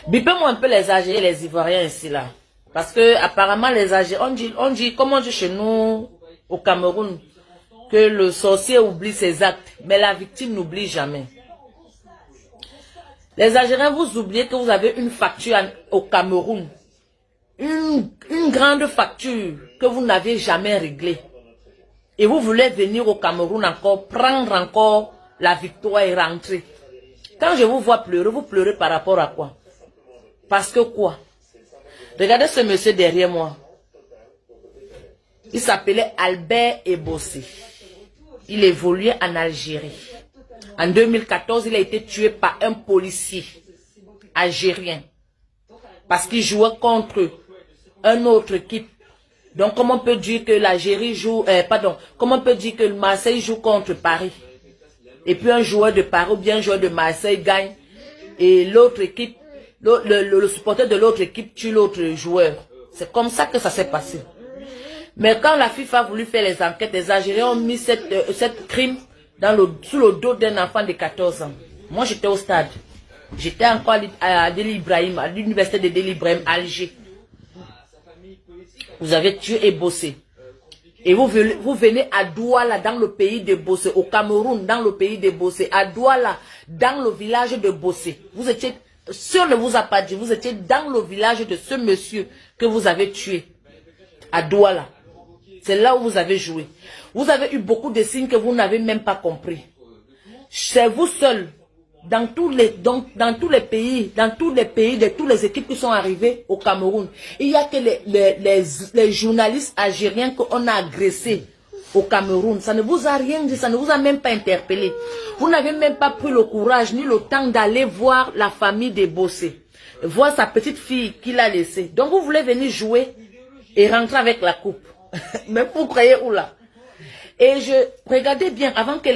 Bipez-moi un peu les Algériens et les Ivoiriens ici là. Parce que apparemment les Algériens, comment on dit chez nous au Cameroun, que le sorcier oublie ses actes, mais la victime n'oublie jamais. Les Algériens, vous oubliez que vous avez une facture au Cameroun. Une grande facture que vous n'avez jamais réglée. Et vous voulez venir au Cameroun encore, prendre encore la victoire et rentrer. Quand je vous vois pleurer, vous pleurez par rapport à quoi? Parce que quoi? Regardez ce monsieur derrière moi. Il s'appelait Albert Ebossé. Il évoluait en Algérie. En 2014, il a été tué par un policier algérien. Parce qu'il jouait contre une autre équipe. Donc, comment on peut dire que l'Algérie joue... comment on peut dire que Marseille joue contre Paris? Et puis un joueur de Paris ou bien un joueur de Marseille gagne. Et l'autre équipe, le supporter de l'autre équipe tue l'autre joueur. C'est comme ça que ça s'est passé. Mais quand la FIFA a voulu faire les enquêtes, les Algériens ont mis cette crime sous le dos d'un enfant de 14 ans. Moi, j'étais au stade. J'étais encore à Deli Ibrahim, à l'université de Deli Ibrahim, à Alger. Vous avez tué et bossé. Et vous venez à Douala, dans le pays de Bossé, au Cameroun, dans le pays de Bossé, à Douala, dans le village de Bossé. Vous étiez, si on ne vous a pas dit, vous étiez dans le village de ce monsieur que vous avez tué, à Douala. C'est là où vous avez joué. Vous avez eu beaucoup de signes que vous n'avez même pas compris. C'est vous seul, dans tous les pays, de toutes les équipes qui sont arrivées au Cameroun. Il n'y a que les journalistes algériens qu'on a agressés au Cameroun. Ça ne vous a rien dit, ça ne vous a même pas interpellé. Vous n'avez même pas pris le courage ni le temps d'aller voir la famille de Bossé, voir sa petite fille qu'il a laissée. Donc vous voulez venir jouer et rentrer avec la coupe. Mais vous croyez où là? Et regardez bien avant que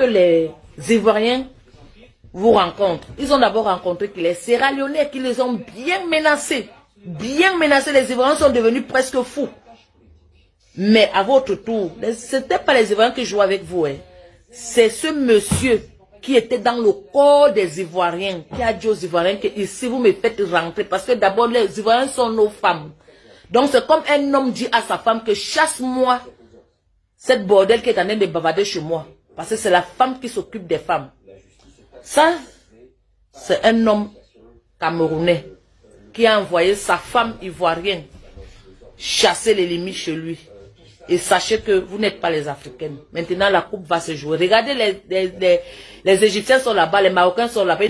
les Ivoiriens vous rencontrent. Ils ont d'abord rencontré les Sierra Leonais qui les ont bien menacés. Bien menacés, les Ivoiriens sont devenus presque fous. Mais à votre tour, ce n'était pas les Ivoiriens qui jouaient avec vous. Hein. C'est ce monsieur qui était dans le corps des Ivoiriens qui a dit aux Ivoiriens que ici vous me faites rentrer parce que d'abord les Ivoiriens sont nos femmes. Donc c'est comme un homme dit à sa femme que chasse-moi cette bordel qui est en train de bavarder chez moi. Parce que c'est la femme qui s'occupe des femmes. Ça, c'est un homme camerounais qui a envoyé sa femme ivoirienne chasser les limites chez lui. Et sachez que vous n'êtes pas les Africaines. Maintenant, la coupe va se jouer. Regardez, les Égyptiens sont là-bas, les Marocains sont là-bas.